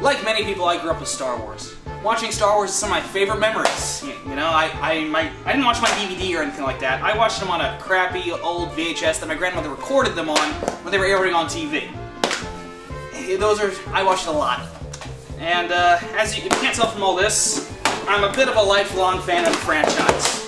Like many people, I grew up with Star Wars. Watching Star Wars is some of my favorite memories. You know, I didn't watch my DVD or anything like that. I watched them on a crappy old VHS that my grandmother recorded them on when they were airing on TV. I watched a lot. And as you can't tell from all this, I'm a bit of a lifelong fan of the franchise.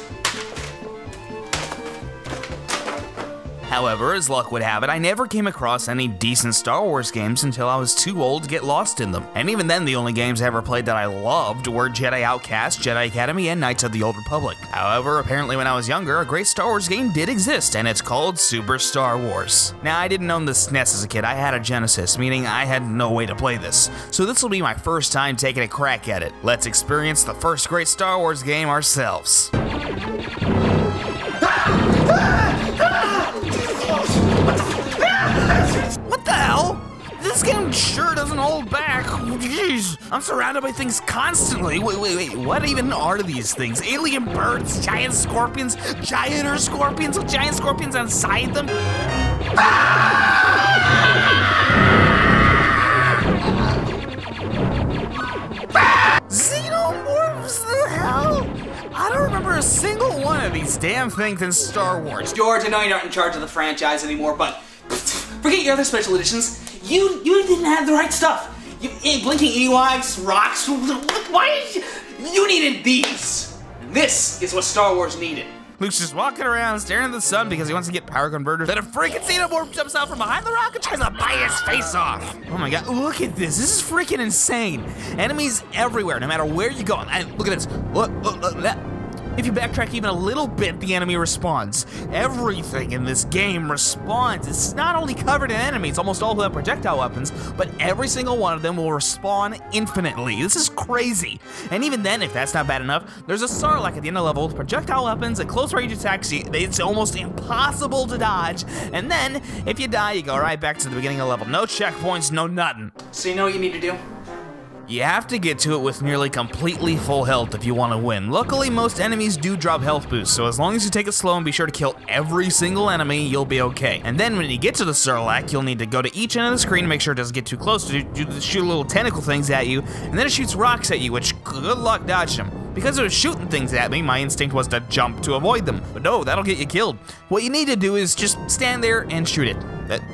However, as luck would have it, I never came across any decent Star Wars games until I was too old to get lost in them. And even then, the only games I ever played that I loved were Jedi Outcast, Jedi Academy, and Knights of the Old Republic. However, apparently when I was younger, a great Star Wars game did exist, and it's called Super Star Wars. Now, I didn't own the SNES as a kid. I had a Genesis, meaning I had no way to play this. So this will be my first time taking a crack at it. Let's experience the first great Star Wars game ourselves. What the hell? This game sure doesn't hold back. Jeez, I'm surrounded by things constantly. Wait, what even are these things? Alien birds, giant scorpions, gianter scorpions with giant scorpions inside them? Xenomorphs, the hell? I don't remember a single one of these damn things in Star Wars. George, I know you're not in charge of the franchise anymore, but forget your other special editions. You didn't have the right stuff. Blinking Ewoks, rocks. Why did you needed these? And this is what Star Wars needed. Luke's just walking around staring at the sun because he wants to get power converters. Then a freaking xenomorph jumps out from behind the rock and tries to bite his face off. Oh my god, look at this. This is freaking insane. Enemies everywhere, no matter where you go. And look at this. Look that. If you backtrack even a little bit, the enemy responds. Everything in this game responds. It's not only covered in enemies, almost all who have projectile weapons, but every single one of them will respawn infinitely. This is crazy. And even then, if that's not bad enough, there's a Sarlacc at the end of the level with projectile weapons and close range attacks. It's almost impossible to dodge. And then, if you die, you go right back to the beginning of the level. No checkpoints, no nothing. So you know what you need to do? You have to get to it with nearly completely full health if you want to win. Luckily, most enemies do drop health boosts, so as long as you take it slow and be sure to kill every single enemy, you'll be okay. And then when you get to the Sarlacc, you'll need to go to each end of the screen to make sure it doesn't get too close to shoot little tentacle things at you, and then it shoots rocks at you, which good luck dodging them. Because it was shooting things at me, my instinct was to jump to avoid them. But no, that'll get you killed. What you need to do is just stand there and shoot it.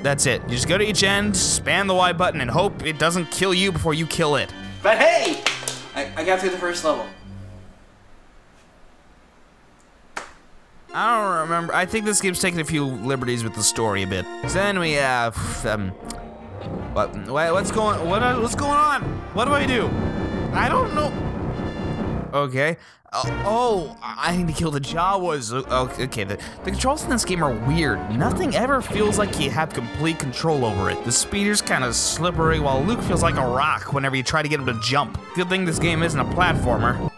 That's it. You just go to each end, spam the Y button, and hope it doesn't kill you before you kill it. But hey, I got through the first level. I don't remember. I think this game's taking a few liberties with the story a bit. So then we have, what's going on? What do I do? I don't know. Okay. Oh, I need to kill the Jawas. Okay, the controls in this game are weird. Nothing ever feels like you have complete control over it. The speeder's kind of slippery, while Luke feels like a rock whenever you try to get him to jump. Good thing this game isn't a platformer.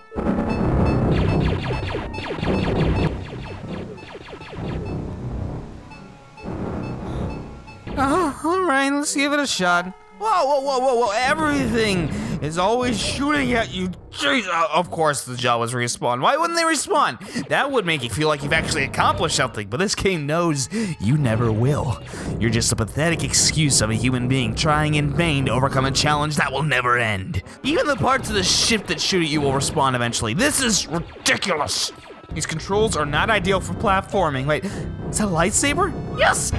Oh, alright, let's give it a shot. Whoa, everything is always shooting at you. Jeez, of course the Jawas respawn. Why wouldn't they respawn? That would make you feel like you've actually accomplished something, but this game knows you never will. You're just a pathetic excuse of a human being trying in vain to overcome a challenge that will never end. Even the parts of the ship that shoot at you will respawn eventually. This is ridiculous. These controls are not ideal for platforming. Wait, is that a lightsaber? Yes!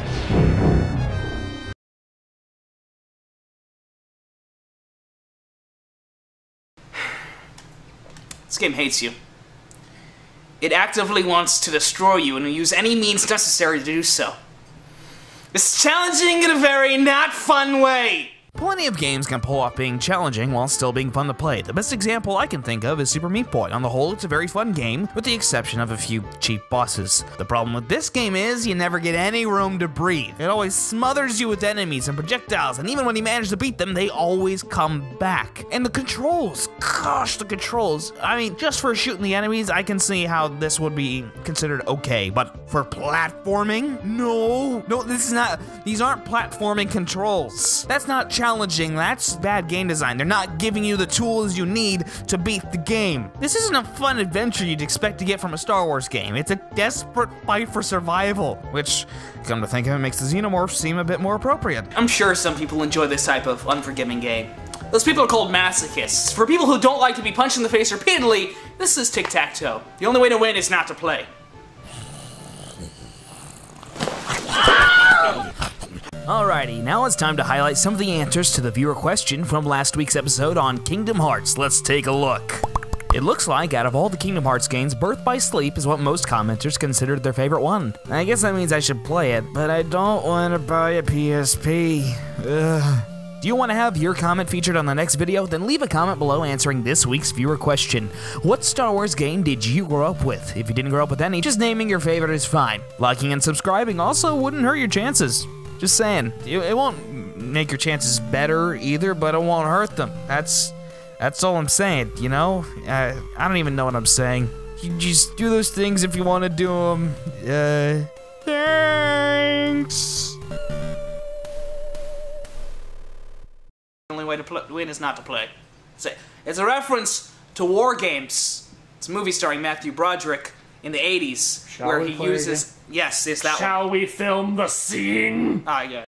This game hates you. It actively wants to destroy you and will use any means necessary to do so. It's challenging in a very not fun way. Plenty of games can pull off being challenging while still being fun to play. The best example I can think of is Super Meat Boy. On the whole, it's a very fun game, with the exception of a few cheap bosses. The problem with this game is you never get any room to breathe. It always smothers you with enemies and projectiles, and even when you manage to beat them, they always come back. And the controls, gosh, the controls. I mean, just for shooting the enemies, I can see how this would be considered okay, but for platforming? No, this is not, these aren't platforming controls. That's not challenging, that's bad game design. They're not giving you the tools you need to beat the game. This isn't a fun adventure you'd expect to get from a Star Wars game. It's a desperate fight for survival, which, come to think of it, makes the Xenomorphs seem a bit more appropriate. I'm sure some people enjoy this type of unforgiving game. Those people are called masochists. For people who don't like to be punched in the face repeatedly, this is tic-tac-toe. The only way to win is not to play. Alrighty, now it's time to highlight some of the answers to the viewer question from last week's episode on Kingdom Hearts. Let's take a look. It looks like out of all the Kingdom Hearts games, Birth by Sleep is what most commenters considered their favorite one. I guess that means I should play it, but I don't want to buy a PSP. Ugh. Do you want to have your comment featured on the next video? Then leave a comment below answering this week's viewer question. What Star Wars game did you grow up with? If you didn't grow up with any, just naming your favorite is fine. Liking and subscribing also wouldn't hurt your chances. Just saying. It won't make your chances better either, but it won't hurt them. That's all I'm saying, you know? I don't even know what I'm saying. You just do those things if you want to do them. Thanks. The only way to win is not to play. It's a reference to War Games. It's a movie starring Matthew Broderick in the 80s, where he uses... Yes, that one. Shall we film the scene? Ah, yeah.